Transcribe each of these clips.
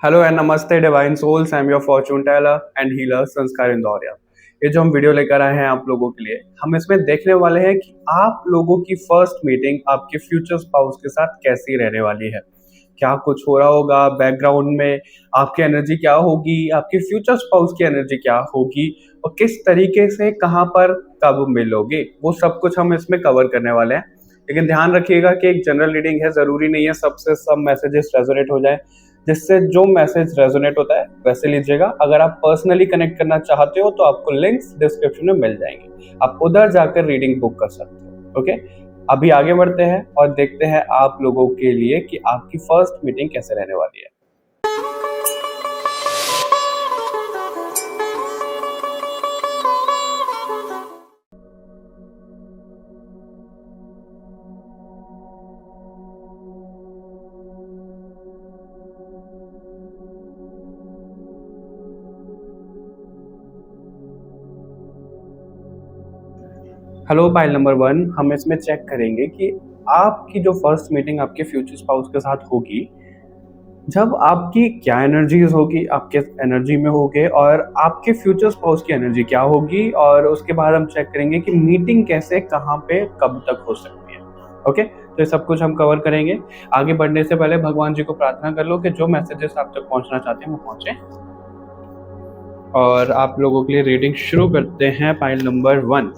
Hello and नमस्ते divine souls. I am your fortune teller and healer Sanskar Indoria. ये जो हम वीडियो लेकर आए हैं आप लोगों के लिए, हम इसमें देखने वाले हैं कि आप लोगों की फर्स्ट मीटिंग आपके फ्यूचर स्पाउस के साथ कैसी रहने वाली है। क्या कुछ हो रहा होगा बैकग्राउंड में, आपकी एनर्जी क्या होगी, आपके फ्यूचर स्पाउस की एनर्जी क्या होगी और किस तरीके से कहाँ पर कब मिलोगे, वो सब कुछ हम इसमें कवर करने वाले हैं। लेकिन ध्यान रखिएगा कि एक जनरल रीडिंग है, जरूरी नहीं है सबसे सब मैसेजेस रेजोनेट हो जाए। जिससे जो मैसेज रेजोनेट होता है वैसे लीजिएगा। अगर आप पर्सनली कनेक्ट करना चाहते हो तो आपको लिंक्स डिस्क्रिप्शन में मिल जाएंगे, आप उधर जाकर रीडिंग बुक कर सकते हो। ओके, अभी आगे बढ़ते हैं और देखते हैं आप लोगों के लिए कि आपकी फर्स्ट मीटिंग कैसे रहने वाली है। हेलो पाइल नंबर 1, हम इसमें चेक करेंगे कि आपकी जो फर्स्ट मीटिंग आपके फ्यूचर स्पाउस के साथ होगी, जब आपकी क्या एनर्जीज होगी, आपके एनर्जी में होगे और आपके फ्यूचर स्पाउस की एनर्जी क्या होगी। और उसके बाद हम चेक करेंगे कि मीटिंग कैसे, कहाँ पे, कब तक हो सकती है। ओके, तो ये सब कुछ हम कवर करेंगे। आगे बढ़ने से पहले भगवान जी को प्रार्थना कर लो कि जो मैसेजेस आप तक पहुंचना चाहते हैं वो पहुंचे। और आप लोगों के लिए रीडिंग शुरू करते हैं। पाइल नंबर 1,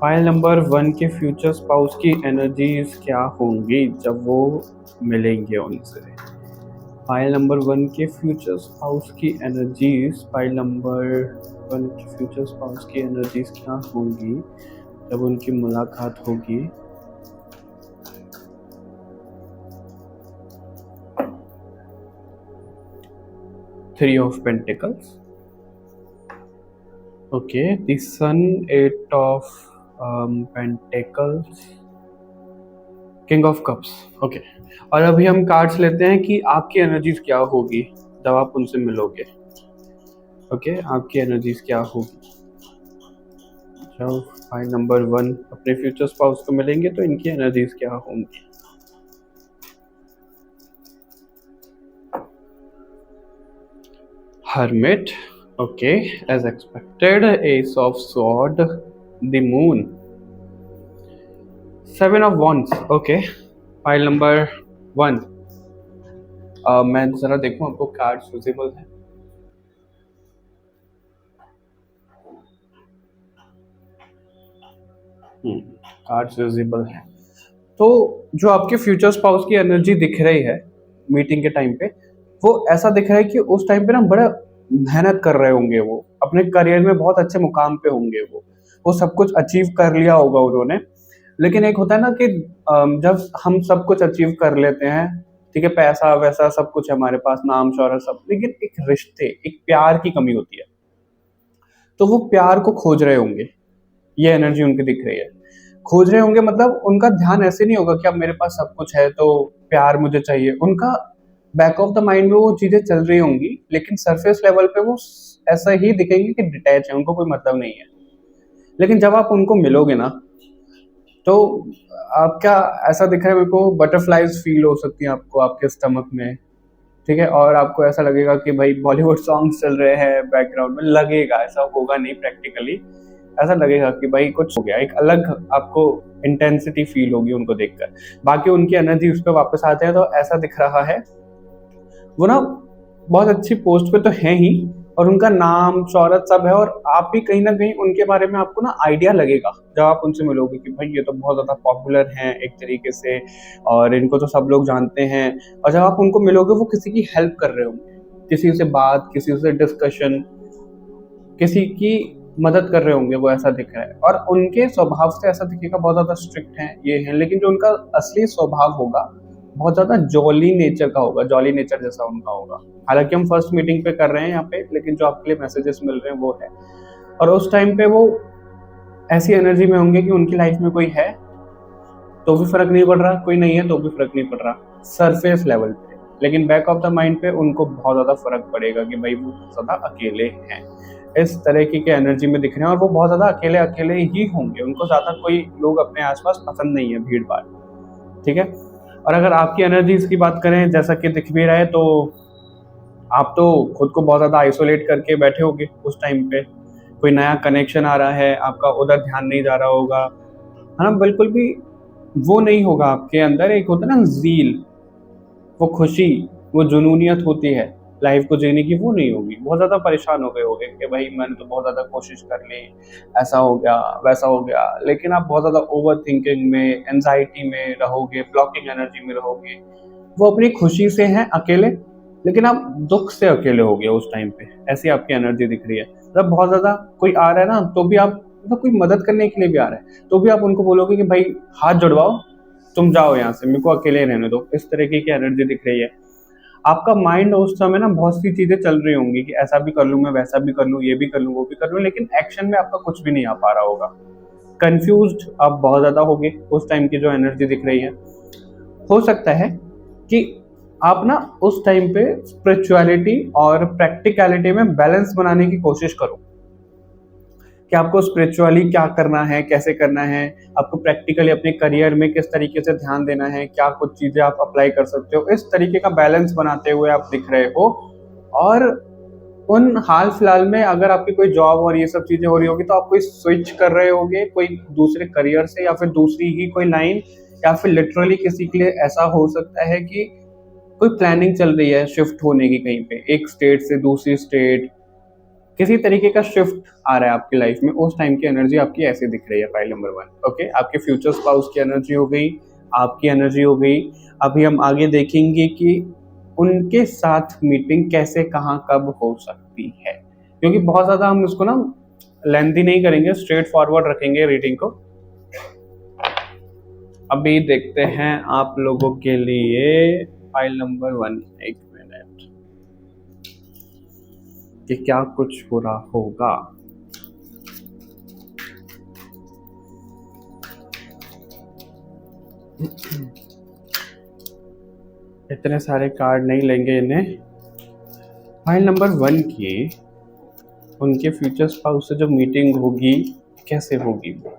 फाइल नंबर 1 के फ्यूचर स्पाउस की एनर्जीज क्या होंगी जब वो मिलेंगे उनसे। फाइल नंबर 1 के फ्यूचर स्पाउस की एनर्जीज, फाइल नंबर 1 के फ्यूचर स्पाउस की एनर्जीज क्या होंगी जब उनकी मुलाकात होगी। Three of pentacles, okay, the sun, eight of pentacles, king of cups. Okay, और अभी हम कार्ड्स लेते हैं कि आपकी एनर्जीज क्या होगी जब आप उनसे मिलोगे। ओके, आपकी एनर्जीज क्या होगी जब फाइल नंबर 1 अपने फ्यूचर स्पाउस को मिलेंगे, तो इनकी एनर्जीज क्या होंगी। Hermit, okay, as expected, ace of sword, the moon, seven of wands. Okay, file number 1, मैं जरा देखूं आपको कार्ड्स विजिबल है। कार्ड्स विजिबल है। तो जो आपके फ्यूचर स्पाउस की एनर्जी दिख रही है मीटिंग के टाइम पे, वो ऐसा दिख रहा है कि उस टाइम पे ना बड़ा मेहनत कर रहे होंगे, वो अपने करियर में बहुत अच्छे मुकाम पे होंगे, वो सब कुछ अचीव कर लिया होगा उन्होंने। लेकिन एक होता है ना कि जब हम सब कुछ अचीव कर लेते हैं, ठीक है, पैसा वैसा सब कुछ है हमारे पास, नाम शौहरत सब, लेकिन एक रिश्ते, एक प्यार की कमी होती है। तो वो प्यार को खोज रहे होंगे, ये एनर्जी उनकी दिख रही है। खोज रहे होंगे मतलब उनका ध्यान ऐसे नहीं होगा कि अब मेरे पास सब कुछ है तो प्यार मुझे चाहिए। उनका बैक ऑफ द माइंड में वो चीजें चल रही होंगी, लेकिन सरफेस लेवल पे वो ऐसा ही दिखेंगे कि डिटैच है, उनको कोई मतलब नहीं है। लेकिन जब आप उनको मिलोगे ना, तो आपका ऐसा दिख रहा है मेरे को, बटरफ्लाइज फील हो सकती है आपको आपके स्टमक में, ठीक है। और आपको ऐसा लगेगा कि भाई बॉलीवुड सॉन्ग्स चल रहे हैं बैकग्राउंड में, लगेगा, ऐसा होगा नहीं प्रैक्टिकली, ऐसा लगेगा कि भाई कुछ हो गया, एक अलग आपको इंटेंसिटी फील होगी उनको देखकर। बाकी उनकी एनर्जी उस पर वापस आते हैं तो ऐसा दिख रहा है वो ना बहुत अच्छी पोस्ट पे तो है ही, और उनका नाम शौहरत सब है, और आप भी कहीं ना कहीं उनके बारे में आपको ना आइडिया लगेगा जब आप उनसे मिलोगे कि भाई ये तो बहुत ज़्यादा पॉपुलर हैं एक तरीके से, और इनको तो सब लोग जानते हैं। और जब आप उनको मिलोगे वो किसी की हेल्प कर रहे होंगे, किसी से बात, किसी से डिस्कशन, किसी की मदद कर रहे होंगे, वो ऐसा दिख रहा है। और उनके स्वभाव से ऐसा दिखेगा बहुत ज़्यादा स्ट्रिक्ट हैं ये हैं, लेकिन जो उनका असली स्वभाव होगा बहुत ज़्यादा जॉली नेचर का होगा, जॉली नेचर जैसा उनका होगा। हालांकि हम फर्स्ट मीटिंग पे कर रहे हैं यहाँ पे, लेकिन जो आपके लिए मैसेजेस मिल रहे हैं वो है। और उस टाइम पे वो ऐसी एनर्जी में होंगे कि उनकी लाइफ में कोई है तो भी फर्क नहीं पड़ रहा, कोई नहीं है तो भी फर्क नहीं पड़ रहा सरफेस लेवल पे, लेकिन बैक ऑफ द माइंड पे उनको बहुत ज़्यादा फर्क पड़ेगा कि भाई वो ज़्यादा अकेले हैं। इस तरह की एनर्जी में दिख रहे हैं, और वो बहुत ज़्यादा अकेले अकेले ही होंगे, उनको ज़्यादा कोई लोग अपने आसपास पसंद नहीं है, भीड़ भाड़, ठीक है। और अगर आपकी एनर्जीज की बात करें, जैसा कि दिख भी रहा है, तो आप तो खुद को बहुत ज़्यादा आइसोलेट करके बैठे होगे उस टाइम पे। कोई नया कनेक्शन आ रहा है, आपका उधर ध्यान नहीं जा रहा होगा, है ना? बिल्कुल भी वो नहीं होगा आपके अंदर। एक होता है ना ज़ील, वो खुशी, वो जुनूनियत होती है लाइफ को जीने की, वो नहीं होगी। बहुत ज़्यादा परेशान हो गए होगे कि भाई मैंने तो बहुत ज़्यादा कोशिश कर ली, ऐसा हो गया, वैसा हो गया, लेकिन आप बहुत ज़्यादा ओवर थिंकिंग में, एंजाइटी में रहोगे, ब्लॉकिंग एनर्जी में रहोगे। वो अपनी खुशी से हैं अकेले, लेकिन आप दुख से अकेले हो गए उस टाइम पे। ऐसी आपकी एनर्जी दिख रही है। मतलब बहुत ज़्यादा कोई आ रहा है ना, तो भी आप, मतलब कोई मदद करने के लिए भी आ रहा है, तो भी आप उनको बोलोगे कि भाई हाथ जुड़वाओ, तुम जाओ यहाँ से, मेरे को अकेले रहने दो। इस तरीके की एनर्जी दिख रही है। आपका माइंड उस समय ना बहुत सी चीजें चल रही होंगी कि ऐसा भी कर लूं मैं, वैसा भी कर लूं, ये भी कर लूं, वो भी कर लूं, लेकिन एक्शन में आपका कुछ भी नहीं आ पा रहा होगा। कंफ्यूज्ड आप बहुत ज्यादा होगे उस टाइम की जो एनर्जी दिख रही है। हो सकता है कि आप ना उस टाइम पे स्पिरिचुअलिटी और प्रैक्टिकलिटी में बैलेंस बनाने की कोशिश करो कि आपको स्पिरिचुअली क्या करना है, कैसे करना है, आपको प्रैक्टिकली अपने करियर में किस तरीके से ध्यान देना है, क्या कुछ चीज़ें आप अप्लाई कर सकते हो, इस तरीके का बैलेंस बनाते हुए आप दिख रहे हो। और उन हाल फिलहाल में अगर आपकी कोई जॉब और ये सब चीज़ें हो रही होगी, तो आप कोई स्विच कर रहे होगे कोई दूसरे करियर से, या फिर दूसरी ही कोई लाइन, या फिर लिटरली किसी के लिए ऐसा हो सकता है कि कोई प्लानिंग चल रही है शिफ्ट होने की कहीं पे, एक स्टेट से दूसरी स्टेट, किसी तरीके का शिफ्ट आ रहा है आपकी लाइफ में। उस टाइम की एनर्जी आपकी ऐसे दिख रही है, फाइल नंबर 1। ओके, आपके फ्यूचर स्पाउस की एनर्जी हो गई, आपकी एनर्जी हो गई। अभी हम आगे देखेंगे कि उनके साथ मीटिंग कैसे, कहाँ, कब हो सकती है, क्योंकि बहुत ज़्यादा हम इसको ना लेंथी नहीं करेंगे, स्ट्रेट फॉरवर्ड रखेंगे रीडिंग को। अभी देखते हैं आप लोगों के लिए फाइल नंबर 1। एक मिनट, कि क्या कुछ हो रहा होगा। इतने सारे कार्ड नहीं लेंगे इन्हें। फाइल नंबर 1 की उनके फ्यूचर स्पाउस से जो मीटिंग होगी, कैसे होगी वो,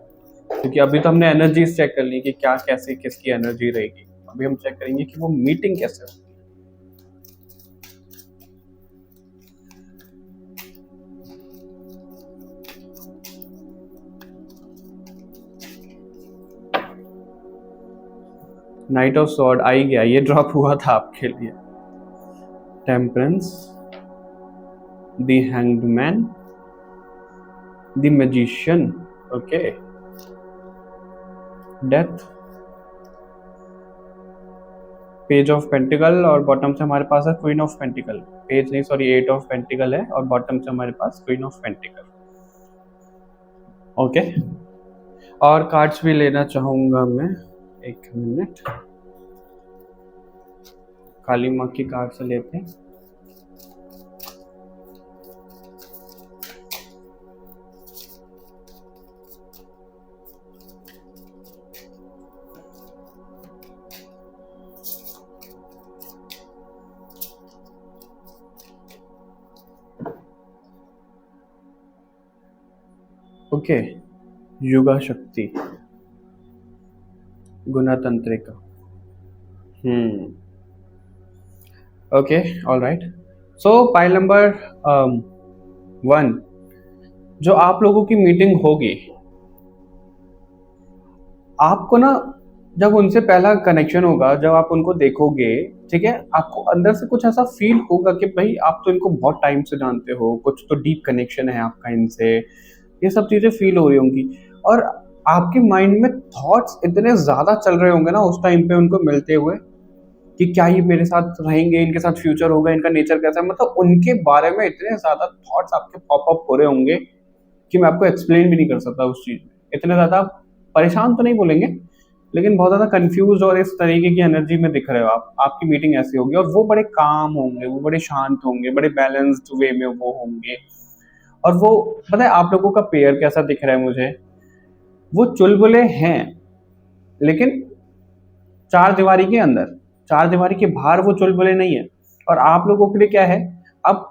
क्योंकि अभी तो हमने एनर्जीज चेक कर ली कि क्या, कैसे, किसकी एनर्जी रहेगी। अभी हम चेक करेंगे कि वो मीटिंग कैसे होगी। नाइट ऑफ सॉर्ड आ ही गया, ये ड्रॉप हुआ था आपके लिए। Temperance, the hanged man, the magician, okay, death, page of pentacle, और बॉटम से हमारे पास है क्वीन ऑफ पेंटिकल। पेज नहीं, सॉरी, 8 ऑफ पेंटिकल है, और बॉटम से हमारे पास क्वीन ऑफ पेंटिकल। ओके, और कार्ड्स भी लेना चाहूंगा मैं। एक मिनट, काली माँ की कार्ड से लेते हैं। ओके, युगा शक्ति, गुणतंत्रिका। Okay, all right. So pile number 1, जो आप लोगों की मीटिंग होगी, आपको ना जब उनसे पहला कनेक्शन होगा, जब आप उनको देखोगे, ठीक है, आपको अंदर से कुछ ऐसा फील होगा कि भाई आप तो इनको बहुत टाइम से जानते हो, कुछ तो डीप कनेक्शन है आपका इनसे, ये सब चीजें फील हो रही होंगी। और आपके माइंड में थॉट्स इतने ज्यादा चल रहे होंगे ना उस टाइम पे उनको मिलते हुए, कि क्या ये मेरे साथ रहेंगे, इनके साथ फ्यूचर होगा, इनका नेचर कैसा है, मतलब उनके बारे में इतने ज्यादा थॉट्स आपके पॉपअप हो रहे होंगे कि मैं आपको एक्सप्लेन भी नहीं कर सकता उस चीज में। इतने ज्यादा परेशान तो नहीं बोलेंगे, लेकिन बहुत ज्यादा कंफ्यूज और इस तरीके की एनर्जी में दिख रहे हो आप। आपकी मीटिंग ऐसी होगी, और वो बड़े काम होंगे, वो बड़े शांत होंगे, बड़े बैलेंस्ड वे में वो होंगे। और वो, पता है आप लोगों का पेयर कैसा दिख रहा है मुझे, वो चुलबुले हैं, लेकिन चार दीवारी के अंदर, चार दीवारी के बाहर वो चुलबुले नहीं है। और आप लोगों के लिए क्या है, अब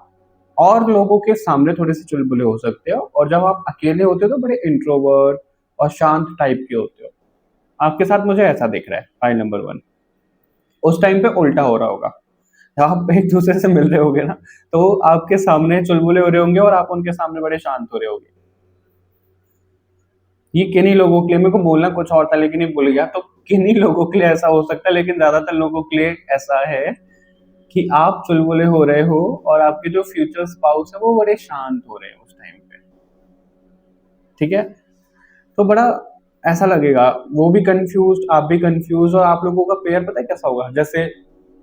और लोगों के सामने थोड़े से चुलबुले हो सकते हो, और जब आप अकेले होते हो तो बड़े इंट्रोवर्ट और शांत टाइप के होते हो। आपके साथ मुझे ऐसा दिख रहा है फाइल नंबर 1। उस टाइम पे उल्टा हो रहा होगा। आप एक दूसरे से मिल रहे होगे ना, तो आपके सामने चुलबुले हो रहे होंगे और आप उनके सामने बड़े शांत हो रहे होगे। ये किन्हीं लोगों के लिए, मेरे को बोलना कुछ और था लेकिन ये भूल गया, तो किन्हीं लोगों के लिए ऐसा हो सकता है, लेकिन ज्यादातर लोगों के लिए ऐसा है कि आप चुलबुले हो रहे हो और आपके जो फ्यूचर स्पाउस है वो बड़े शांत हो रहे हैं उस टाइम पे। ठीक है, तो बड़ा ऐसा लगेगा, वो भी कंफ्यूज, आप भी कंफ्यूज, और आप लोगों का पेयर पता है कैसा होगा, जैसे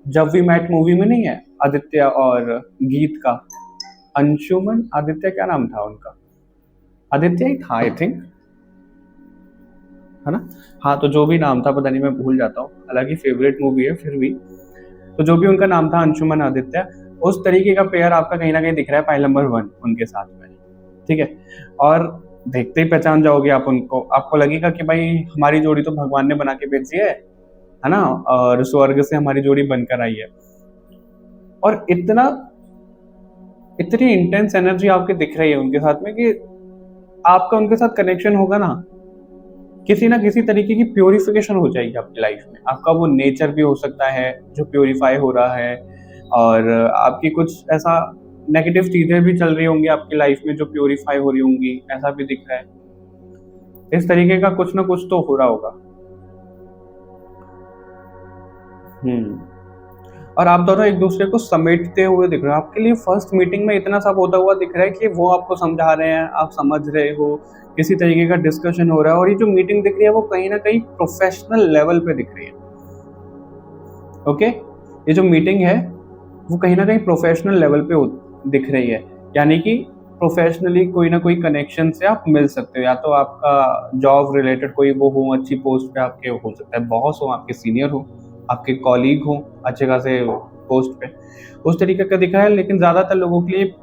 जब वी मेट मूवी में नहीं है आदित्य और गीत का, अंशुमन, आदित्य क्या नाम था उनका, आदित्य ही था आई थिंक, है ना। हाँ, तो जो भी नाम था पता नहीं, मैं भूल जाता हूँ, हालांकि फेवरेट मूवी है फिर भी। तो जो भी उनका नाम था, अंशुमन आदित्य, उस तरीके का पेयर आपका कहीं ना कहीं दिख रहा है फाइल नंबर 1 उनके साथ में। ठीक है, और देखते ही पहचान जाओगे आप उनको, आपको लगेगा कि भाई हमारी जोड़ी तो भगवान ने बना के भेजी है ना, और स्वर्ग से हमारी जोड़ी बनकर आई है। और इतनी इंटेंस एनर्जी आपके दिख रही है उनके साथ में कि आपका उनके साथ कनेक्शन होगा ना, किसी ना किसी तरीके की प्योरिफिकेशन हो जाएगी आपकी लाइफ में। आपका वो नेचर भी हो सकता है जो प्योरीफाई हो रहा है, और आपकी कुछ ऐसा नेगेटिव चीजें भी चल रही होंगी आपकी लाइफ में जो प्योरीफाई हो रही होंगी, ऐसा भी दिख रहा है। इस तरीके का कुछ ना कुछ तो हो रहा होगा। हम्म। और आप दोनों एक दूसरे को समेटते हुए दिख रहे हो, आपके लिए फर्स्ट मीटिंग में इतना सब होता हुआ दिख रहा है कि वो आपको समझा रहे हैं, आप समझ रहे हो, किसी तरीके का डिस्कशन हो रहा है, और ये जो मीटिंग दिख रही है वो कहीं ना कहीं प्रोफेशनल लेवल पे दिख रही है। ओके, ये जो मीटिंग है वो कहीं ना कहीं प्रोफेशनल लेवल पे दिख रही है, यानी कि प्रोफेशनली कोई ना कोई कनेक्शन से आप मिल सकते हो, या तो आपका जॉब रिलेटेड कोई वो हो, अच्छी पोस्ट पे आपके हो सकता है बॉस हो, आपके सीनियर हो, आपके कॉलीग हो अच्छे खासे पोस्ट पे, उस तरीके का दिख रहा है। लेकिन ज़्यादातर लोगों के लिए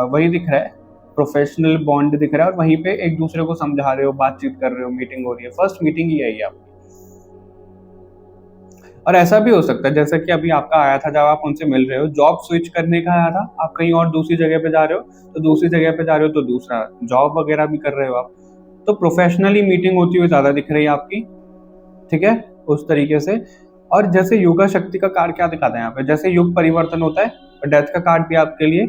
वही दिख रहा है, प्रोफेशनल बॉन्ड दिख रहा है, और वहीं पे एक दूसरे को समझा रहे हो, बातचीत कर रहे हो, मीटिंग हो रही है, फर्स्ट मीटिंग ही है आपकी। और ऐसा भी हो सकता है जैसा कि अभी आपका आया था, जब आप उनसे मिल रहे हो, जॉब स्विच करने का आया था, आप कहीं और दूसरी जगह पे जा रहे हो, तो दूसरी जगह पे जा रहे हो तो दूसरा जॉब वगैरह भी कर रहे हो आप, तो प्रोफेशनली मीटिंग होती हुई ज्यादा दिख रही है आपकी। ठीक है, उस तरीके से। और जैसे योगा शक्ति का कार्ड क्या दिखाता है यहाँ पे, जैसे युग परिवर्तन होता है, और डेथ का कार्ड भी आपके लिए,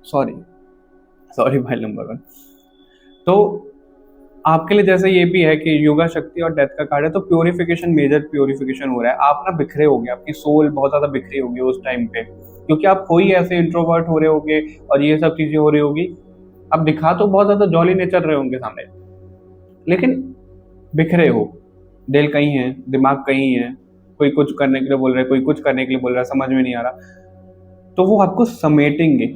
सॉरी सॉरी भाई नंबर 1, तो आपके लिए जैसे ये भी है कि योगा शक्ति और डेथ का कार्ड है, तो प्योरिफिकेशन, मेजर प्योरिफिकेशन हो रहा है। आप ना बिखरे होगे, आपकी सोल बहुत ज्यादा बिखरी होगी उस टाइम पे, क्योंकि आप हो ही ऐसे इंट्रोवर्ट हो रहे होगे और ये सब चीजें हो रही होगी। आप दिखा तो बहुत ज्यादा जॉली नेचर रहे होंगे सामने, लेकिन बिखरे हो, दिल कहीं है, दिमाग कहीं है, कोई कुछ करने के लिए बोल रहा है, कोई कुछ करने के लिए बोल रहा है, समझ में नहीं आ रहा, तो वो आपको समेटेंगे।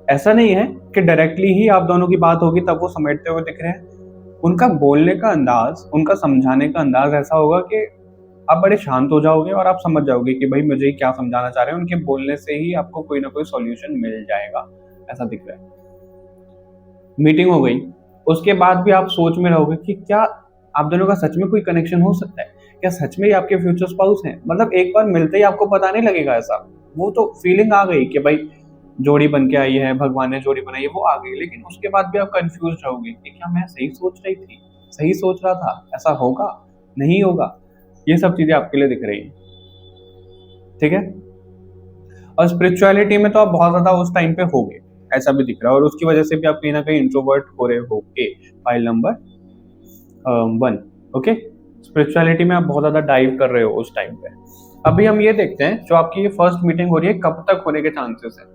ऐसा नहीं है कि डायरेक्टली ही आप दोनों की बात होगी तब वो समेटते हुए दिख रहे हैं। उनका बोलने का अंदाज, उनका समझाने का अंदाज ऐसा होगा कि आप बड़े शांत हो जाओगे और आप समझ जाओगे कि भाई मुझे क्या समझाना चाह रहे हैं, उनके बोलने से ही आपको कोई ना कोई सॉल्यूशन मिल जाएगा, ऐसा दिख रहा है। मीटिंग हो गई, उसके बाद भी आप सोच में रहोगे कि क्या आप दोनों का सच में कोई कनेक्शन हो सकता है, क्या सच में ही आपके फ्यूचर स्पाउस हैं। मतलब एक बार मिलते ही आपको पता नहीं लगेगा ऐसा, वो तो फीलिंग आ गई कि भाई जोड़ी बन के आई है, भगवान ने जोड़ी बनाई है, वो आ गई, लेकिन उसके बाद भी आप कंफ्यूज रहोगे कि क्या मैं सही सोच रही थी, सही सोच रहा था, ऐसा होगा, नहीं होगा, ये सब चीजें आपके लिए दिख रही है। ठीक है, और स्पिरिचुअलिटी में तो आप बहुत ज्यादा उस टाइम पे होगे, ऐसा भी दिख रहा है, और उसकी वजह से भी आप कहीं ना कहीं इंट्रोवर्ट हो रहे होगे, फाइल नंबर 1। ओके, स्पिरिचुअलिटी में आप बहुत ज्यादा डाइव कर रहे हो उस टाइम पे। अभी हम ये देखते हैं जो आपकी ये फर्स्ट मीटिंग हो रही है कब तक होने के चांसेस है।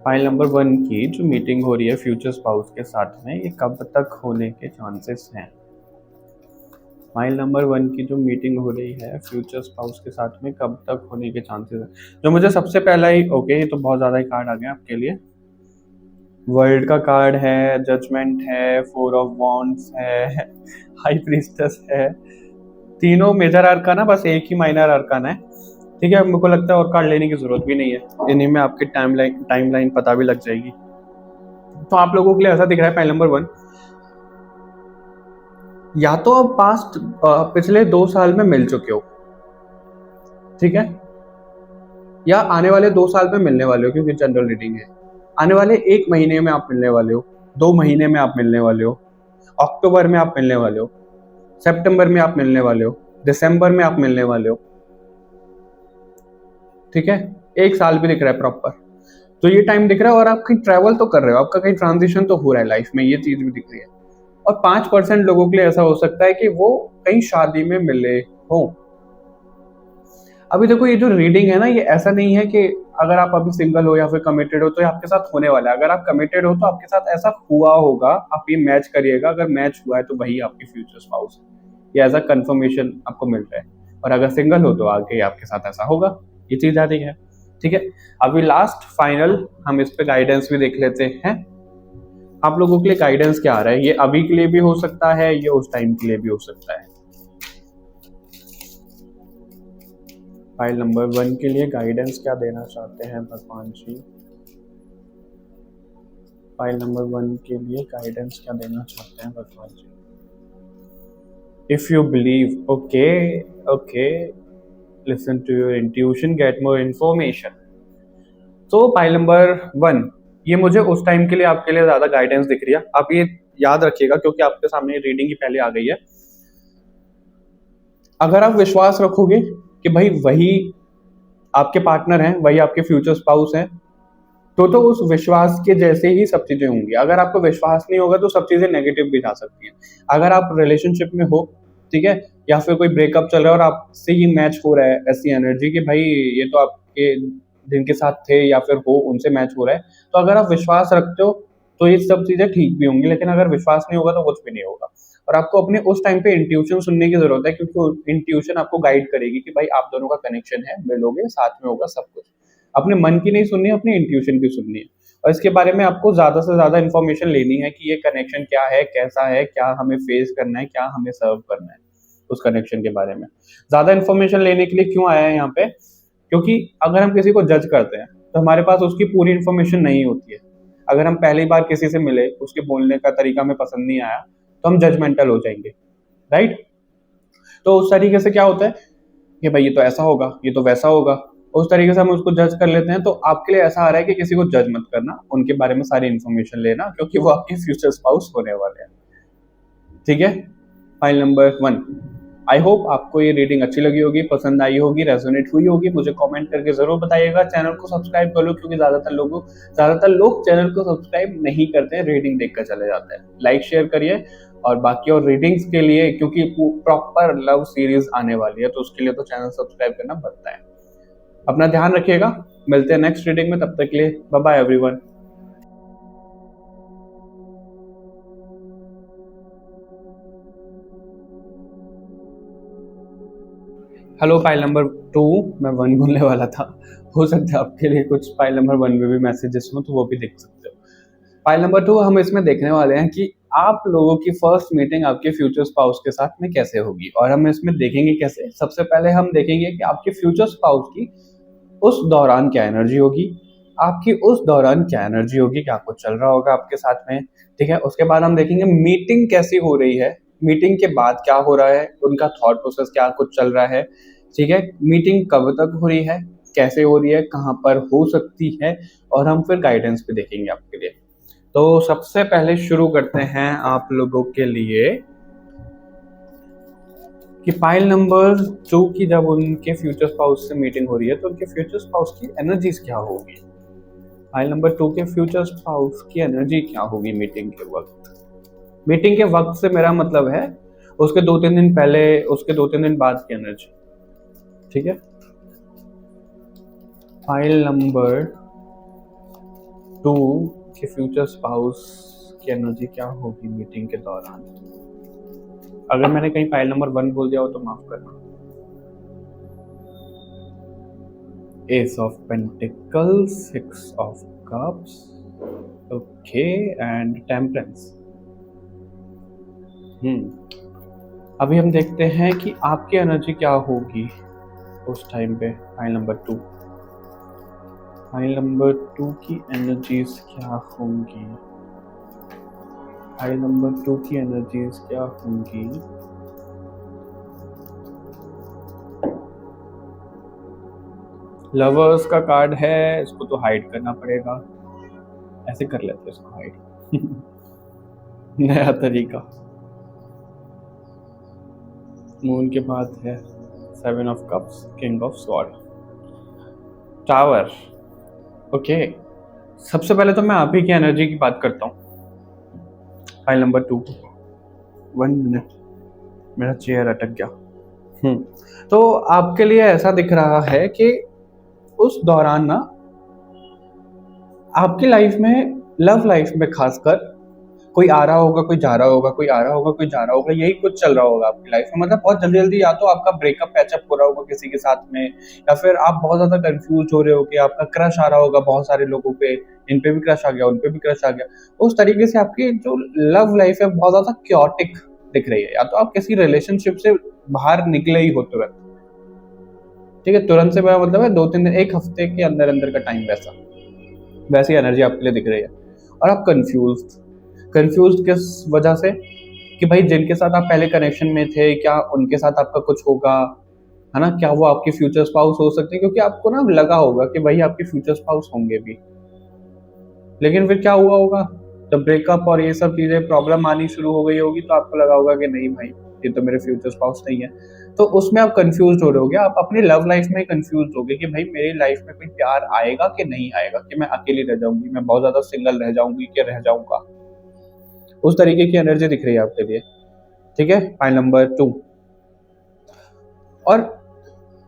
फाइल नंबर 1 की जो मीटिंग हो रही है फ्यूचर स्पाउस के साथ में, ये कब तक होने के चांसेस हैं। फाइल नंबर 1 की जो मीटिंग हो रही है फ्यूचर स्पाउस के साथ में, कब तक होने के चांसेस हैं। जो मुझे सबसे पहला ही, ओके ये तो बहुत ज्यादा ही कार्ड आ गया आपके लिए, वर्ल्ड का कार्ड है, जजमेंट है, 4 ऑफ वॉन्ड्स है, हाई प्रीस्टेस है, तीनों मेजर अरकान, बस एक ही माइनर अरकान है। ठीक है, मेरे को लगता है और कार्ड लेने की जरूरत भी नहीं है, इन्हीं में आपकी टाइमलाइन पता भी लग जाएगी। तो आप लोगों के लिए ऐसा दिख रहा है फाइल नंबर 1, या तो आप पास्ट पिछले 2 साल में मिल चुके हो, ठीक है, या आने वाले 2 साल में मिलने वाले हो, क्योंकि जनरल रीडिंग है। आने वाले 1 महीने में आप मिलने वाले हो, 2 महीने में आप मिलने वाले हो, अक्टूबर में आप मिलने वाले हो, सितंबर में आप मिलने वाले हो, दिसंबर में आप मिलने वाले हो, ठीक है, एक साल भी दिख रहा है प्रॉपर, तो ये टाइम दिख रहा है और आप कहीं ट्रैवल तो कर रहे हो, आपका कहीं ट्रांजिशन तो हो रहा है लाइफ में, ये चीज भी दिख रही है। और 5% लोगों के लिए ऐसा हो सकता है कि वो कहीं शादी में मिले हो। अभी देखो ये जो रीडिंग है ना, ये ऐसा नहीं है कि अगर आप अभी सिंगल हो या फिर कमिटेड हो तो ये आपके साथ होने वाला है। अगर आप कमिटेड हो तो आपके साथ ऐसा हुआ होगा, आप ये मैच करिएगा, अगर मैच हुआ है तो वही आपकी फ्यूचर स्पाउस है, ये एज अ कंफर्मेशन आपको मिल रहा है। और अगर सिंगल हो तो आगे आपके साथ ऐसा होगा, ये चीज आ रही है, ठीक है। अभी लास्ट फाइनल हम इस पे गाइडेंस भी देख लेते हैं। आप लोगों के लिए गाइडेंस क्या आ रहा है, ये अभी के लिए भी हो सकता है, ये उस टाइम के लिए भी हो सकता है। फाइल नंबर 1 के लिए गाइडेंस क्या देना चाहते हैं भगवान जी? फाइल नंबर 1 के लिए गाइडेंस क्या देना चाहते हैं भगवान जी? If you believe, okay okay, listen to your intuition, get more information. तो फाइल नंबर 1 ये मुझे उस टाइम के लिए आपके लिए ज्यादा गाइडेंस दिख रही है। आप ये याद रखिएगा क्योंकि आपके सामने रीडिंग ही पहले आ गई है। अगर आप विश्वास रखोगे कि भाई वही आपके पार्टनर हैं, वही आपके फ्यूचर स्पाउस हैं, तो उस विश्वास के जैसे ही सब चीजें होंगी। अगर आपको विश्वास नहीं होगा तो सब चीजें नेगेटिव भी जा सकती हैं। अगर आप रिलेशनशिप में हो, ठीक है, या फिर कोई ब्रेकअप चल रहा है और आपसे ये मैच हो रहा है ऐसी एनर्जी कि भाई ये तो आपके जिनके साथ थे या फिर हो उनसे मैच हो रहा है, तो अगर आप विश्वास रखते हो तो ये सब चीजें ठीक भी होंगी। लेकिन अगर विश्वास नहीं होगा तो कुछ भी नहीं होगा। और आपको अपने उस टाइम पे इंट्यूशन सुनने की जरूरत है, क्योंकि इंट्यूशन आपको गाइड करेगी कि भाई आप दोनों का कनेक्शन है, मिलोगे, साथ में होगा सब कुछ। अपने मन की नहीं सुननी है, अपनी इंट्यूशन की सुननी है। और इसके बारे में आपको ज्यादा से ज्यादा इन्फॉर्मेशन लेनी है कि ये कनेक्शन क्या है, कैसा है, क्या हमें फेस करना है, क्या हमें सर्व करना है उस कनेक्शन के बारे में। ज्यादा इन्फॉर्मेशन लेने के लिए क्यों आया है यहाँ पे, क्योंकि अगर हम किसी को जज करते हैं तो हमारे पास उसकी पूरी इन्फॉर्मेशन नहीं होती है। अगर हम पहली बार किसी से मिले, उसके बोलने का तरीका हमें पसंद नहीं आया, तो हम जजमेंटल हो जाएंगे, राइट। तो उस तरीके से क्या होता है कि भाई ये तो ऐसा होगा, ये तो वैसा होगा, उस तरीके से हम उसको जज कर लेते हैं। तो आपके लिए ऐसा आ रहा है कि किसी को जज मत करना, उनके बारे में सारी इन्फॉर्मेशन लेना, क्योंकि वो आपके फ्यूचर स्पाउस होने वाले हैं, ठीक है। फाइल नंबर 1, आई होप आपको ये रीडिंग अच्छी लगी होगी, पसंद आई होगी, रेजोनेट हुई होगी। मुझे कमेंट करके जरूर बताइएगा। चैनल को सब्सक्राइब कर लो, क्योंकि ज्यादातर लोग चैनल को सब्सक्राइब नहीं करते हैं, रीडिंग देखकर चले जाते हैं। लाइक शेयर करिए। और बाकी और रीडिंग्स के लिए, क्योंकि प्रॉपर लव सीरीज आने वाली है, तो उसके लिए तो चैनल सब्सक्राइब करना बनता है। अपना ध्यान रखिएगा, मिलते हैं नेक्स्ट रीडिंग में, तब तक के लिए bye bye everyone. Hello file number 2, मैं 1 बोलने वाला था, हो सकता है आपके लिए कुछ फाइल नंबर 1 में भी मैसेजेस हो तो वो भी देख सकते हो। फाइल नंबर 2 हम इसमें देखने वाले हैं कि आप लोगों की फर्स्ट मीटिंग आपके फ्यूचर स्पाउस के साथ में कैसे होगी। और हम इसमें देखेंगे कैसे, सबसे पहले हम देखेंगे कि आपके फ्यूचर स्पाउस की उस दौरान क्या एनर्जी होगी, आपकी उस दौरान क्या एनर्जी होगी, क्या कुछ चल रहा होगा आपके साथ में, ठीक है। उसके बाद हम देखेंगे मीटिंग कैसी हो रही है, मीटिंग के बाद क्या हो रहा है, उनका थॉट प्रोसेस क्या कुछ चल रहा है, ठीक है। मीटिंग कब तक हो रही है, कैसे हो रही है, कहाँ पर हो सकती है, और हम फिर गाइडेंस भी देखेंगे आपके लिए। तो सबसे पहले शुरू करते हैं आप लोगों के लिए कि फाइल नंबर 2 की जब उनके फ्यूचर स्पाउस से मीटिंग हो रही है तो उनके फ्यूचर स्पाउस की एनर्जीज क्या होगी। फाइल नंबर 2 के फ्यूचर स्पाउस की एनर्जी क्या होगी मीटिंग के वक्त। मीटिंग के वक्त से मेरा मतलब है उसके 2-3 दिन पहले, उसके 2-3 दिन बाद की एनर्जी, ठीक है। फाइल नंबर 2 के फ्यूचर स्पाउस की एनर्जी क्या होगी मीटिंग के दौरान। अगर मैंने कहीं फाइल नंबर 1 बोल दिया हो तो माफ करना। Ace of Pentacles, 6 of Cups, okay, and Temperance. अभी हम देखते हैं कि आपकी एनर्जी क्या होगी उस टाइम पे। फाइल नंबर 2, फाइल नंबर 2 की एनर्जीज क्या होंगी, फाइल नंबर 2 की एनर्जीज क्या होंगी। लवर्स का कार्ड है, इसको तो हाइड करना पड़ेगा, ऐसे कर लेते हैं इसको हाइड। नया तरीका। मून के बाद है seven of cups, king of sword, tower. Okay, सबसे पहले तो मैं आप ही की एनर्जी की बात करता हूँ। File number 2। 1 मिनट, मेरा चेयर अटक गया। तो आपके लिए ऐसा दिख रहा है कि उस दौरान ना आपकी लाइफ में, लव लाइफ में खासकर, कोई आ रहा होगा, कोई जा रहा होगा, कोई आ रहा होगा, कोई जा रहा होगा, यही कुछ चल रहा होगा आपकी लाइफ में। मतलब बहुत जल्दी जल्दी या तो आपका ब्रेकअप पैचअप हो रहा होगा किसी के साथ में, या फिर आप बहुत ज्यादा कंफ्यूज हो रहे हो कि आपका क्रश आ रहा होगा बहुत सारे लोगों पे, इन पे भी क्रश आ गया, उन पे भी क्रश आ गया। उस तरीके से आपकी जो लव लाइफ है बहुत ज्यादा क्योटिक दिख रही है, या तो आप किसी रिलेशनशिप से बाहर निकले ही हो तुरंत। ठीक है, तुरंत से मेरा मतलब है 2-3 दिन, एक हफ्ते के अंदर अंदर का टाइम, वैसा वैसी एनर्जी आपके लिए दिख रही है। और आप कंफ्यूज किस वजह से, कि भाई जिनके साथ आप पहले कनेक्शन में थे, क्या उनके साथ आपका कुछ होगा, है ना, क्या वो आपके फ्यूचर स्पाउस हो सकते हैं, क्योंकि आपको ना लगा होगा कि भाई आपके फ्यूचर स्पाउस होंगे भी। लेकिन फिर क्या हुआ होगा, जब ब्रेकअप और ये सब चीजें प्रॉब्लम आनी शुरू हो गई होगी, तो आपको लगा होगा कि नहीं भाई, ये तो मेरे फ्यूचर स्पाउस नहीं है। तो उसमें आप कंफ्यूज हो रहे होगे, आप अपनी लव लाइफ में कंफ्यूज होगे कि भाई मेरी लाइफ में कोई प्यार आएगा कि नहीं आएगा, कि मैं अकेली रह जाऊंगी, मैं बहुत ज्यादा सिंगल रह जाऊंगी कि रह जाऊंगा। उस तरीके की एनर्जी दिख रही है आपके लिए। ठीक है, पॉइंट नंबर 2। और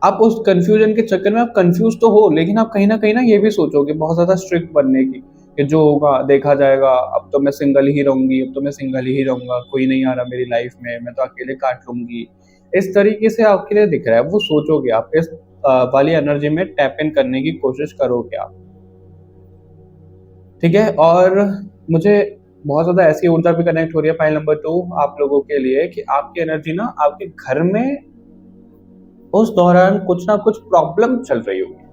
आप उस कंफ्यूजन के चक्कर में, आप कंफ्यूज तो हो, लेकिन आप कहीं ना ये भी सोचोगे बहुत ज्यादा स्ट्रिक्ट बनने की, कि जो होगा देखा जाएगा, अब तो मैं सिंगल ही रहूंगी, अब तो मैं सिंगल ही रहूंगा, कोई नहीं आ रहा मेरी लाइफ में, मैं तो अकेले काट लूंगी। इस तरीके से आपके लिए दिख रहा है, वो सोचोगे आप, इस वाली एनर्जी में टैप इन करने की कोशिश करोगे आप। ठीक है, और मुझे बहुत ज्यादा ऐसी ऊर्जा भी कनेक्ट हो रही है फाइल नंबर 2 आप लोगों के लिए, कि आपकी एनर्जी ना आपके घर में उस दौरान कुछ ना कुछ प्रॉब्लम चल रही होगी।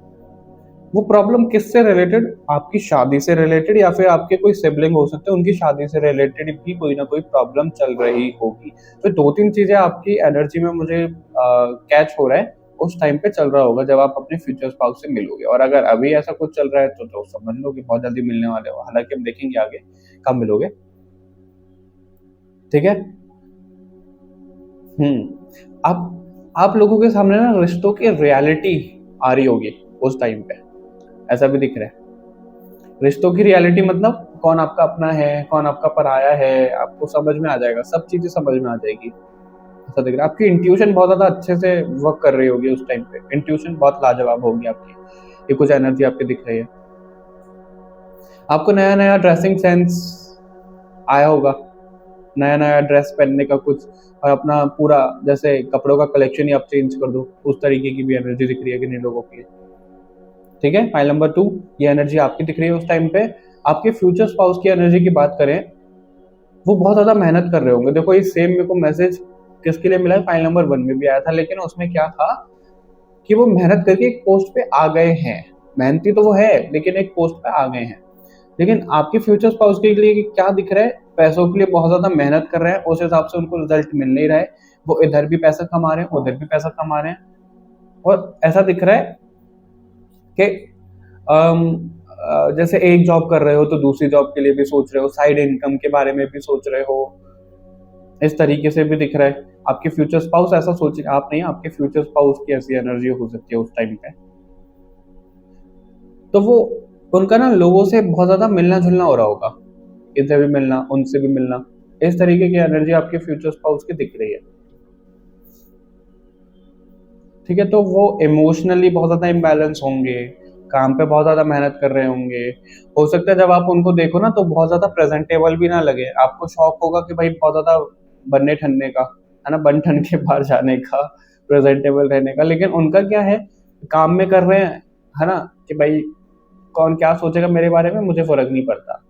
वो प्रॉब्लम किससे रिलेटेड, आपकी शादी से रिलेटेड, या फिर आपके कोई सिबलिंग हो सकते हैं, उनकी शादी से रिलेटेड भी कोई ना कोई प्रॉब्लम चल रही होगी। तो 2-3 चीजें आपकी एनर्जी में मुझे कैच हो रहा है, उस टाइम पे चल रहा होगा जब आप अपने फ्यूचर स्पाउस से मिलोगे। और अगर अभी ऐसा कुछ चल रहा है तो समझ लो कि बहुत जल्दी मिलने वाले हो, हालांकि हम देखेंगे आगे कब मिलोगे। ठीक है। आप लोगों के सामने ना रिश्तों की रियलिटी आ रही होगी उस टाइम पे, ऐसा भी दिख रहा है। रिश्तों की रियलिटी मतलब कौन आपका अपना है, कौन आपका पराया है, आपको समझ में आ जाएगा, सब चीजें समझ में आ जाएगी। ऐसा दिख रहा है, आपकी इंट्यूशन बहुत ज्यादा अच्छे से वर्क कर रही होगी उस टाइम पे, इंट्यूशन बहुत लाजवाब होगी आपकी। ये कुछ एनर्जी आपकी दिख रही है। आपको नया नया ड्रेसिंग सेंस आया होगा, नया नया ड्रेस पहनने का कुछ, और अपना पूरा जैसे कपड़ों का कलेक्शन ही आप चेंज कर दो, उस तरीके की भी एनर्जी दिख रही है किन्हीं लोगों की। ठीक है, फाइल नंबर 2, ये एनर्जी आपकी दिख रही है उस टाइम पे। आपके फ्यूचर स्पाउस की एनर्जी की बात करें, वो बहुत ज्यादा मेहनत कर रहे होंगे। देखो ये सेम मेरे को मैसेज किसके लिए मिला है, फाइल नंबर 1 में भी आया था, लेकिन उसमें क्या था कि वो मेहनत करके एक पोस्ट पे आ गए हैं। मेहनती तो वो है, लेकिन एक पोस्ट पे आ गए हैं। लेकिन आपके फ्यूचर स्पाउस के लिए क्या दिख रहा है, पैसों के लिए बहुत ज्यादा मेहनत कर रहे हैं, उस हिसाब से उनको रिजल्ट मिल नहीं रहा है। वो इधर भी पैसा कमा रहे हैं, उधर भी पैसा कमा रहे हैं। और ऐसा दिख रहा है कि जैसे एक जॉब कर रहे हो तो दूसरी जॉब के लिए भी सोच रहे हो, साइड इनकम के बारे में भी सोच रहे हो। इस तरीके से भी दिख रहा है। आपके फ्यूचर स्पाउस ऐसा सोच, आप नहीं, आपके फ्यूचर स्पाउस की ऐसी एनर्जी हो सकती है उस टाइम पे। तो वो उनका ना लोगों से बहुत ज्यादा मिलना जुलना हो रहा होगा, इनसे भी मिलना, उनसे भी मिलना। इस तरीके की एनर्जी आपके फ्यूचर स्पाउस की दिख रही है। ठीक है, तो वो इमोशनली बहुत ज्यादा इम्बैलेंस होंगे, काम पे बहुत ज्यादा मेहनत कर रहे होंगे। हो सकता है जब आप उनको देखो ना तो बहुत ज्यादा प्रेजेंटेबल भी ना लगे, आपको शौक होगा कि भाई बहुत ज्यादा बनने ठनने का, है ना, बन ठन के बाहर जाने का, प्रेजेंटेबल रहने का। लेकिन उनका क्या है, काम में कर रहे हैं, है ना, कि भाई कौन क्या सोचेगा मेरे बारे में, मुझे फर्क नहीं पड़ता।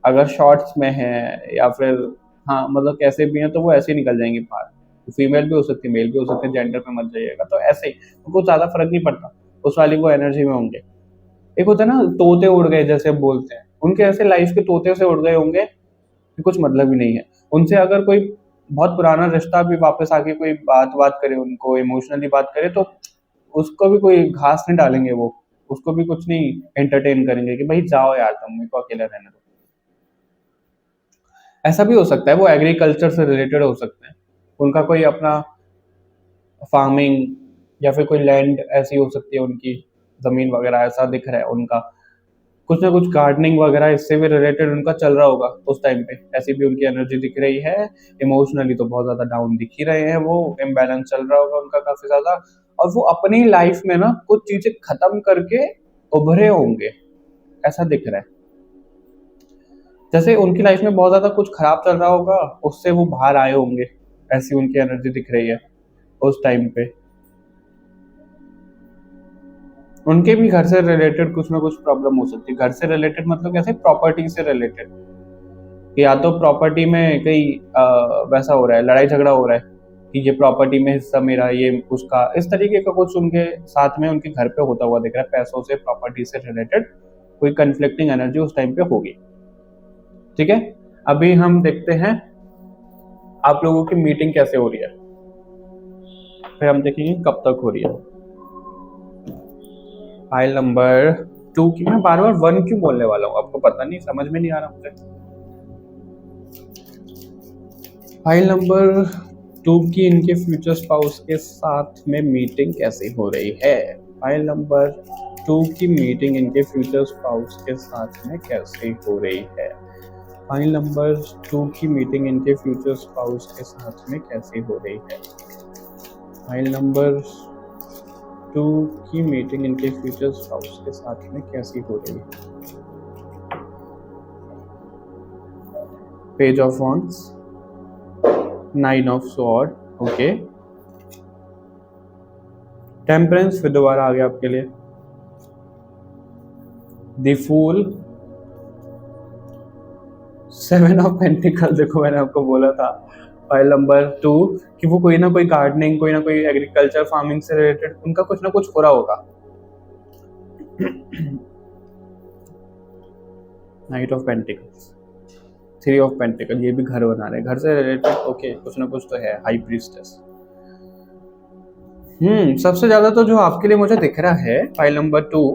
अगर शॉर्ट्स में है या फिर, हाँ मतलब कैसे भी हैं, तो वो ऐसे ही निकल जाएंगे बाहर। फीमेल भी हो सकती है, मेल भी हो सकते हैं, जेंडर पे मत जाइएगा। तो ऐसे ही उनको ज्यादा फर्क नहीं पड़ता, उस वाली वो एनर्जी में होंगे। एक होता है ना तोते उड़ गए जैसे बोलते हैं, उनके ऐसे लाइफ के तोते से उड़ गए होंगे कि कुछ मतलब ही नहीं है। उनसे अगर कोई बहुत पुराना रिश्ता भी वापस आके कोई बात बात करे, उनको इमोशनली बात करे, तो उसको भी कोई घास नहीं डालेंगे वो, उसको भी कुछ नहीं एंटरटेन करेंगे कि भाई जाओ यार तुम, मेरे को अकेला रहने दो। ऐसा भी हो सकता है वो एग्रीकल्चर से रिलेटेड हो सकते हैं, उनका कोई अपना फार्मिंग या फिर कोई लैंड ऐसी हो सकती है उनकी, ज़मीन वगैरह ऐसा दिख रहा है उनका, कुछ ना कुछ गार्डनिंग वगैरह इससे भी रिलेटेड उनका चल रहा होगा उस टाइम पे, ऐसी भी उनकी एनर्जी दिख रही है। इमोशनली तो बहुत ज़्यादा डाउन दिख ही रहे हैं वो, इम्बैलेंस चल रहा होगा उनका काफ़ी ज़्यादा, और वो अपनी लाइफ में ना कुछ चीज़ें खत्म करके उभरे होंगे, ऐसा दिख रहा है। जैसे उनकी लाइफ में बहुत ज़्यादा कुछ खराब चल रहा होगा, उससे वो बाहर आए होंगे, ऐसी उनकी एनर्जी दिख रही है उस टाइम पे। उनके भी घर से रिलेटेड कुछ ना कुछ प्रॉब्लम हो सकती है, घर से रिलेटेड मतलब कैसे, प्रॉपर्टी से रिलेटेड, या तो प्रॉपर्टी में कहीं वैसा हो रहा है, लड़ाई झगड़ा हो रहा है कि ये प्रॉपर्टी में हिस्सा मेरा, ये उसका, इस तरीके का कुछ उनके साथ में उनके घर पे होता हुआ दिख रहा है, पैसों से प्रॉपर्टी से रिलेटेड कोई कंफ्लिक्टिंग एनर्जी उस टाइम पे होगी। ठीक है, अभी हम देखते हैं आप लोगों की मीटिंग कैसे हो रही है, फिर हम देखेंगे कब तक हो रही है। फाइल नंबर 2 की मैं बार बार 1 क्यों बोलने वाला हूँ, आपको पता नहीं, समझ में नहीं आ रहा मुझे। फाइल नंबर 2 की इनके फ्यूचर स्पाउस के साथ में मीटिंग कैसे हो रही है। फाइल नंबर 2 की मीटिंग इनके फ्यूचर स्पाउस के साथ में कैसे हो रही है। फाइल नंबर 2 की मीटिंग इनके फ्यूचर स्पाउस के साथ में कैसे हो रही है। फाइल नंबर 2 की मीटिंग इनके फ्यूचर स्पाउस के साथ में कैसी हो रही है। Page of wands, 9 of sword, okay. Temperance फिर दोबारा आ गया आपके लिए। द फूल, 7 ऑफ पेंटिकल, देखो मैंने आपको बोला था फाइल नंबर 2 कि वो कोई ना कोई गार्डनिंग, कोई ना कोई एग्रीकल्चर फार्मिंग से रिलेटेड उनका कुछ ना कुछ हो रहा होगा। Night of pentacles, 3 of pentacle, ये भी घर बना रहे हैं, घर से रिलेटेड, ओके, कुछ ना कुछ तो है। हाई प्रीस्टेस, सबसे ज्यादा तो जो आपके लिए मुझे दिख रहा है फाइल नंबर 2,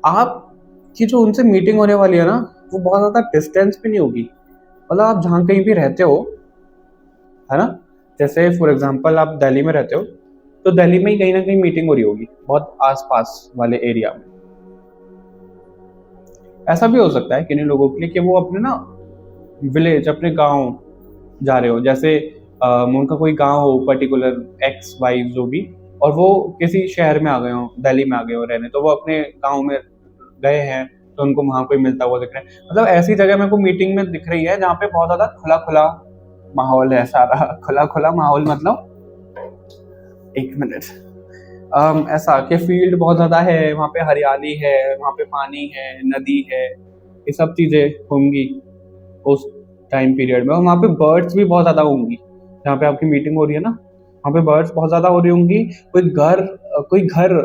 आप की जो उनसे मीटिंग होने वाली है ना, वो बहुत ज्यादा डिस्टेंस पे नहीं होगी, मतलब आप जहाँ कहीं भी रहते हो, है ना, जैसे फॉर एग्जांपल आप दिल्ली में रहते हो, तो दिल्ली में ही कहीं ना कहीं मीटिंग हो रही होगी, बहुत आसपास वाले एरिया में। ऐसा भी हो सकता है किन्हीं लोगों के लिए कि वो अपने ना विलेज, अपने गांव जा रहे हो, जैसे उनका कोई गांव हो पर्टिकुलर एक्स वाई जो भी, और वो किसी शहर में आ गए हो, दिल्ली में आ गए हो रहने, तो वो अपने गांव में गए हैं, तो उनको वहां कोई मिलता हुआ दिख रहा है, मतलब ऐसी जगह मेरे को मीटिंग में दिख रही है जहाँ पे बहुत ज्यादा खुला खुला माहौल है सारा। खुला खुला माहौल मतलब, एक मिनट, ऐसा कि फील्ड बहुत ज्यादा है, वहाँ पे हरियाली है, वहाँ पे पानी है, नदी है, ये सब चीजें होंगी उस टाइम पीरियड में, और वहाँ पे बर्ड्स भी बहुत ज्यादा होंगी जहाँ पे आपकी मीटिंग हो रही है ना, वहाँ पे बर्ड्स बहुत ज्यादा हो रही होंगी। कोई घर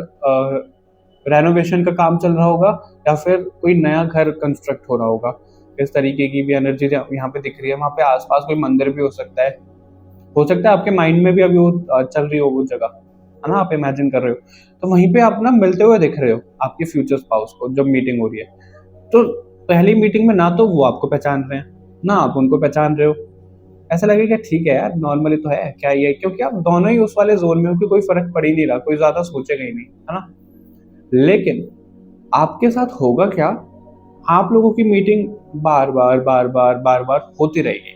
रेनोवेशन का काम चल रहा होगा, या फिर कोई नया घर कंस्ट्रक्ट हो रहा होगा, इस तरीके की भी एनर्जी यहाँ पे दिख रही है। वहाँ पे आसपास कोई मंदिर भी हो सकता है आपके माइंड में भी अभी वो चल रही हो वो जगह, है ना, आप इमेजिन कर रहे हो, तो वहीं पे आप ना मिलते हुए दिख रहे हो आपके फ्यूचर स्पाउस को जब मीटिंग हो रही है। तो पहली मीटिंग में ना तो वो आपको पहचान रहे हैं, ना आप उनको पहचान रहे हो, ऐसा लगेगा ठीक है यार, नॉर्मली तो है क्या ये, क्योंकि आप दोनों ही उस वाले जोन में हो कि कोई फर्क पड़ ही नहीं रहा, कोई ज्यादा सोचेगा ही नहीं, है ना। लेकिन आपके साथ होगा क्या, आप लोगों की मीटिंग बार बार बार बार बार बार होती रहेगी,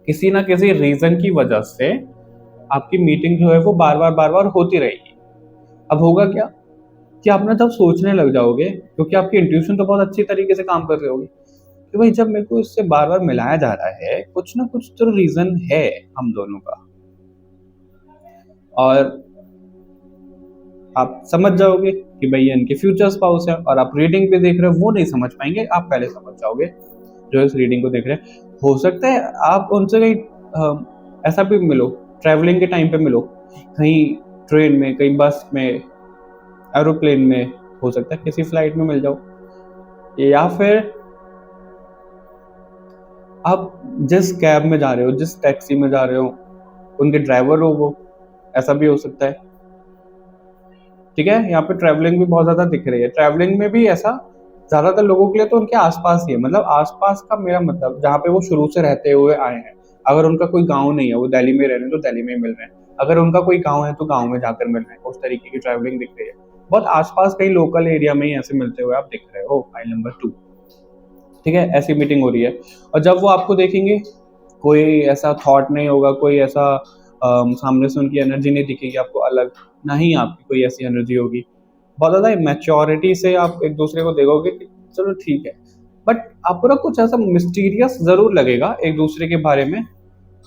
किसी ना किसी रीजन की वजह से आपकी मीटिंग जो है वो बार बार होती रहेगी। अब होगा क्या कि आप ना तब सोचने लग जाओगे, क्योंकि आपकी इंट्यूशन तो बहुत अच्छी तरीके से काम कर रही होगी कि भाई जब मेरे को इससे बार बार मिलाया जा रहा है, कुछ ना कुछ तो रीजन है हम दोनों का, और आप समझ जाओगे कि भाई ये इनके फ्यूचर स्पाउस है, और आप रीडिंग पे देख रहे हो वो नहीं समझ पाएंगे, आप पहले समझ जाओगे जो इस रीडिंग को देख रहे हैं। हो सकता है आप उनसे कहीं ऐसा भी मिलो, ट्रैवलिंग के टाइम पे मिलो, कहीं ट्रेन में, कहीं बस में, एरोप्लेन में, हो सकता है किसी फ्लाइट में मिल जाओ, या फिर आप जिस कैब में जा रहे हो, जिस टैक्सी में जा रहे हो, उनके ड्राइवर हो वो, ऐसा भी हो सकता है। ठीक है, यहाँ पे ट्रैवलिंग भी बहुत ज्यादा दिख रही है, ट्रैवलिंग में भी ऐसा ज्यादातर लोगों के लिए तो उनके आसपास ही है, मतलब आसपास का मेरा मतलब जहाँ पे वो शुरू से रहते हुए आए हैं। अगर उनका कोई गाँव नहीं है, वो दिल्ली में रह रहे हैं तो दिल्ली में मिल रहे हैं, अगर उनका कोई गाँव है तो गाँव में जाकर मिल रहे हैं, उस तरीके की ट्रैवलिंग दिख रही है। बहुत आसपास कहीं लोकल एरिया में ही ऐसे मिलते हुए आप दिख रहे हो, फाइल नंबर 2। ठीक है, ऐसी मीटिंग हो रही है। और जब वो आपको देखेंगे, कोई ऐसा थॉट नहीं होगा, कोई ऐसा सामने से उनकी एनर्जी नहीं दिखेगी आपको अलग, ना ही आपकी कोई ऐसी एनर्जी होगी। बहुत ज़्यादा मैच्योरिटी से आप एक दूसरे को देखोगे कि चलो ठीक है, बट आपको ना कुछ ऐसा मिस्टीरियस ज़रूर लगेगा एक दूसरे के बारे में।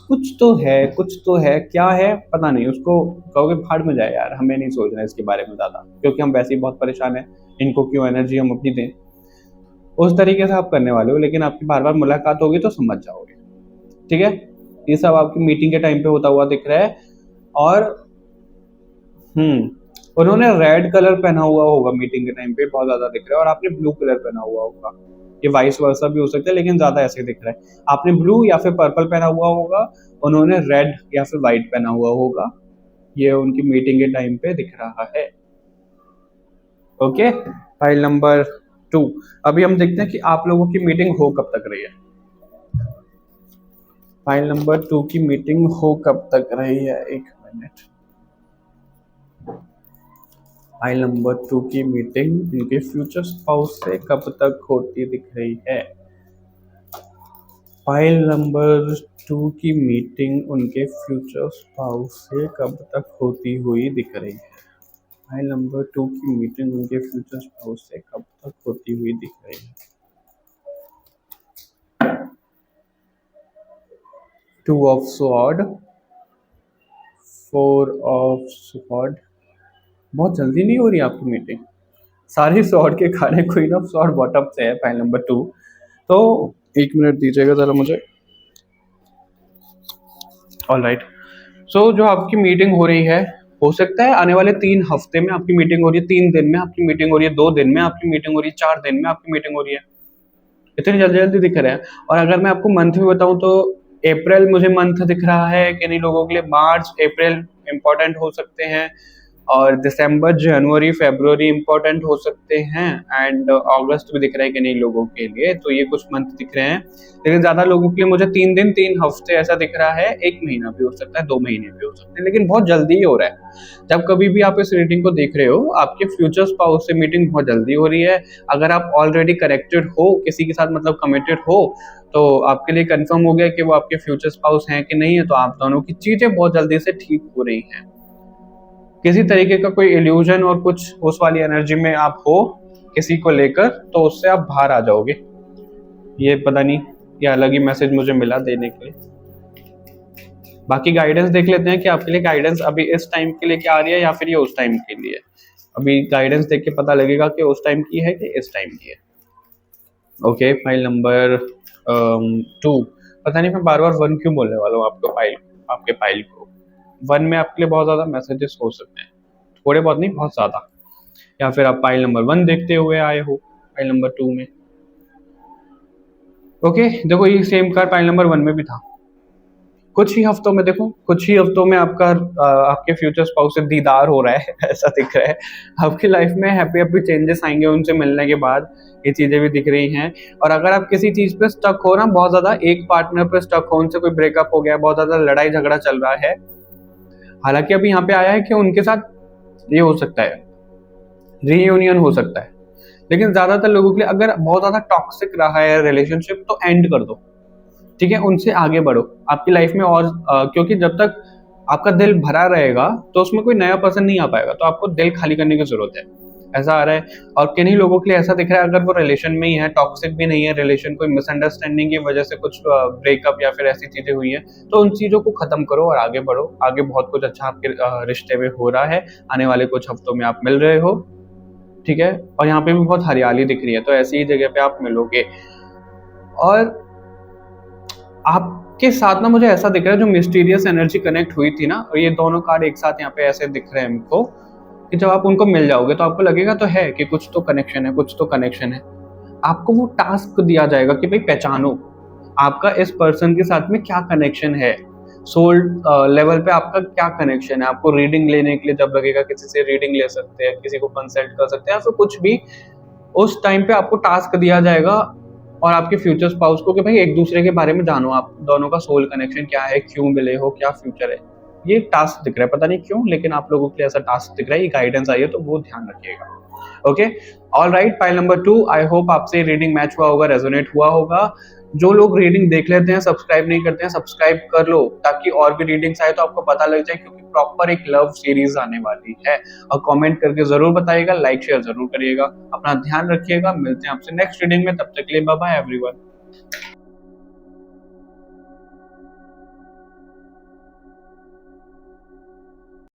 कुछ तो है, कुछ तो है, क्या है पता नहीं। उसको कहोगे भाड़ में जाए यार, हमें नहीं सोचना है इसके बारे में ज़्यादा, क्योंकि हम वैसे ही बहुत परेशान हैं, इनको क्यों एनर्जी हम अपनी दें। उस तरीके से आप करने वाले हो, लेकिन आपकी बार बार मुलाकात होगी तो समझ जाओगे। ठीक है, ये सब आपकी मीटिंग के टाइम पे होता हुआ दिख रहा है। और उन्होंने रेड कलर पहना हुआ होगा मीटिंग के टाइम पे, बहुत ज्यादा दिख रहा है, और आपने ब्लू कलर पहना हुआ होगा। ये वाइस वर्सा भी हो सकता है, लेकिन ज्यादा ऐसे दिख रहा है। आपने ब्लू या फिर पर्पल पहना हुआ होगा, उन्होंने रेड या फिर व्हाइट पहना हुआ होगा। ये उनकी मीटिंग के टाइम पे दिख रहा है। Okay, file number 2। अभी हम देखते हैं कि आप लोगों की मीटिंग हो कब तक रही है। फाइल नंबर 2 की मीटिंग हो कब तक रही है, एक मिनट। फाइल नंबर 2 की मीटिंग इनके फ्यूचर स्पाउस से कब तक होती दिख रही है। फाइल नंबर 2 की मीटिंग उनके फ्यूचर स्पाउस से कब तक होती हुई दिख रही है। फाइल नंबर 2 की मीटिंग उनके फ्यूचर स्पाउस से कब तक होती हुई दिख रही है। 2 ऑफ स्वॉर्ड, 4 ऑफ स्वॉर्ड। बहुत जल्दी नहीं हो रही आपकी मीटिंग। सारे स्वॉर्ड के खाने क्वीन ऑफ स्वॉर्ड बॉटम से है फाइल नंबर 2। तो एक मिनट दीजिएगा जरा मुझे। ऑलराइट, सो जो आपकी मीटिंग हो रही है, हो सकता है आने वाले 3 हफ्ते में आपकी मीटिंग हो रही है, 3 दिन में आपकी मीटिंग हो रही है, 2 दिन में आपकी मीटिंग हो रही है, 4 दिन में आपकी मीटिंग हो रही है। इतनी जल्दी जल्दी दिख रहा है। और अगर मैं आपको मंथ भी बताऊं तो अप्रैल मुझे मंथ दिख रहा है, किन्हीं लोगों के लिए मार्च अप्रैल इंपॉर्टेंट हो सकते हैं, और दिसंबर जनवरी फरवरी इंपॉर्टेंट हो सकते हैं, एंड अगस्त भी दिख रहा है कि नहीं लोगों के लिए। तो ये कुछ मंथ दिख रहे हैं, लेकिन ज्यादा लोगों के लिए मुझे 3 दिन 3 हफ्ते ऐसा दिख रहा है। 1 महीना भी हो सकता है, 2 महीने भी हो सकते हैं, लेकिन बहुत जल्दी ही हो रहा है। जब कभी भी आप इस रीडिंग को देख रहे हो, आपके फ्यूचर स्पाउस से मीटिंग बहुत जल्दी हो रही है। अगर आप ऑलरेडी कनेक्टेड हो किसी के साथ, मतलब कमिटेड हो, तो आपके लिए कंफर्म हो गया कि वो आपके फ्यूचर स्पाउस हैं कि नहीं है। तो आप दोनों की चीजें बहुत जल्दी से ठीक हो रही हैं। किसी तरीके का कोई इल्यूजन और कुछ उस वाली एनर्जी में आप हो किसी को लेकर, तो उससे आप बाहर आ जाओगे। ये पता नहीं, ये अलग ही मैसेज मुझे मिला देने के लिए। बाकी गाइडेंस देख लेते हैं कि आपके लिए गाइडेंस अभी इस टाइम के लिए क्या आ रही है, या फिर ये उस टाइम के लिए। अभी गाइडेंस देख के पता लगेगा कि उस टाइम की है कि इस टाइम की है। Okay, file number 2। पता नहीं मैं बार बार 1 क्यों बोलने वाला हूँ आपके फाइल को। 1 में आपके लिए बहुत ज्यादा मैसेजेस हो सकते हैं, थोड़े बहुत नहीं, बहुत ज्यादा। या फिर आप फाइल नंबर 1 देखते हुए आए हो फाइल नंबर 2 में। ओके, देखो ये सेम कार्ड फाइल नंबर 1 में भी था। कुछ ही हफ्तों में, देखो कुछ ही हफ्तों में आपके फ्यूचर स्पाउस से दीदार हो रहा है ऐसा दिख रहा है। आपकी लाइफ में हैप्पी हैप्पी चेंजेस आएंगे उनसे मिलने के बाद, ये चीजें भी दिख रही हैं। और अगर आप किसी चीज पे स्टक हो ना, बहुत ज्यादा एक पार्टनर पे स्टक हो, उनसे कोई ब्रेकअप हो गया, बहुत ज्यादा लड़ाई झगड़ा चल रहा है। हालांकि अभी यहाँ पे आया है कि उनके साथ ये हो सकता है, रीयूनियन हो सकता है, लेकिन ज्यादातर लोगों के लिए अगर बहुत ज्यादा टॉक्सिक रहा है रिलेशनशिप, तो एंड कर दो। ठीक है, उनसे आगे बढ़ो आपकी लाइफ में। और क्योंकि जब तक आपका दिल भरा रहेगा तो उसमें कोई नया पर्सन नहीं आ पाएगा, तो आपको दिल खाली करने की जरूरत है, ऐसा आ रहा है। और किन्हीं लोगों के लिए ऐसा दिख रहा है, अगर वो रिलेशन में ही है, टॉक्सिक भी नहीं है रिलेशन, कोई मिसअंडरस्टैंडिंग की वजह से कुछ ब्रेकअप या फिर ऐसी चीजें हुई हैं, तो उन चीजों को खत्म करो और आगे बढ़ो। आगे बहुत कुछ अच्छा आपके रिश्ते में हो रहा है, आने वाले कुछ हफ्तों में आप मिल रहे हो। ठीक है, और यहाँ पे भी बहुत हरियाली दिख रही है, तो ऐसी ही जगह पे आप मिलोगे। और आपके साथ ना मुझे ऐसा दिख रहा है, जो मिस्टीरियस एनर्जी कनेक्ट हुई थी ना, और ये दोनों कार्ड एक साथ यहाँ पे ऐसे दिख रहे हैं हमको, कि जब आप उनको मिल जाओगे तो आपको लगेगा तो है कि कुछ तो कनेक्शन है, कुछ तो कनेक्शन है। आपको वो टास्क दिया जाएगा कि भाई पहचानो आपका इस पर्सन के साथ में क्या कनेक्शन है, सोल लेवल पे आपका क्या कनेक्शन है। आपको रीडिंग लेने के लिए जब लगेगा, किसी से रीडिंग ले सकते हैं, किसी को कंसल्ट कर सकते हैं, या फिर कुछ भी उस टाइम पे आपको टास्क दिया जाएगा और आपके फ्यूचर स्पाउस को कि भाई एक दूसरे के बारे में जानो, आप दोनों का सोल कनेक्शन क्या है, क्यों मिले हो, क्या फ्यूचर है। ये टास्क दिख रहा है, पता नहीं क्यों, लेकिन आप लोगों के लिए ऐसा टास्क दिख रहा है, ये गाइडेंस आई है, तो वो ध्यान रखिएगा। Okay, all right, pile number 2, I hope आपसे रीडिंग मैच हुआ होगा, रेजोनेट हुआ होगा। जो लोग रीडिंग देख लेते हैं, सब्सक्राइब नहीं करते हैं, सब्सक्राइब कर लो ताकि और भी रीडिंग्स आए तो आपको पता लग जाए, क्योंकि प्रॉपर एक लव सीरीज आने वाली है। और कमेंट करके जरूर बताइएगा, लाइक शेयर जरूर करिएगा, अपना ध्यान रखिएगा, मिलते हैं आपसे नेक्स्ट रीडिंग में, तब तक के लिए बाय बाय एवरीवन।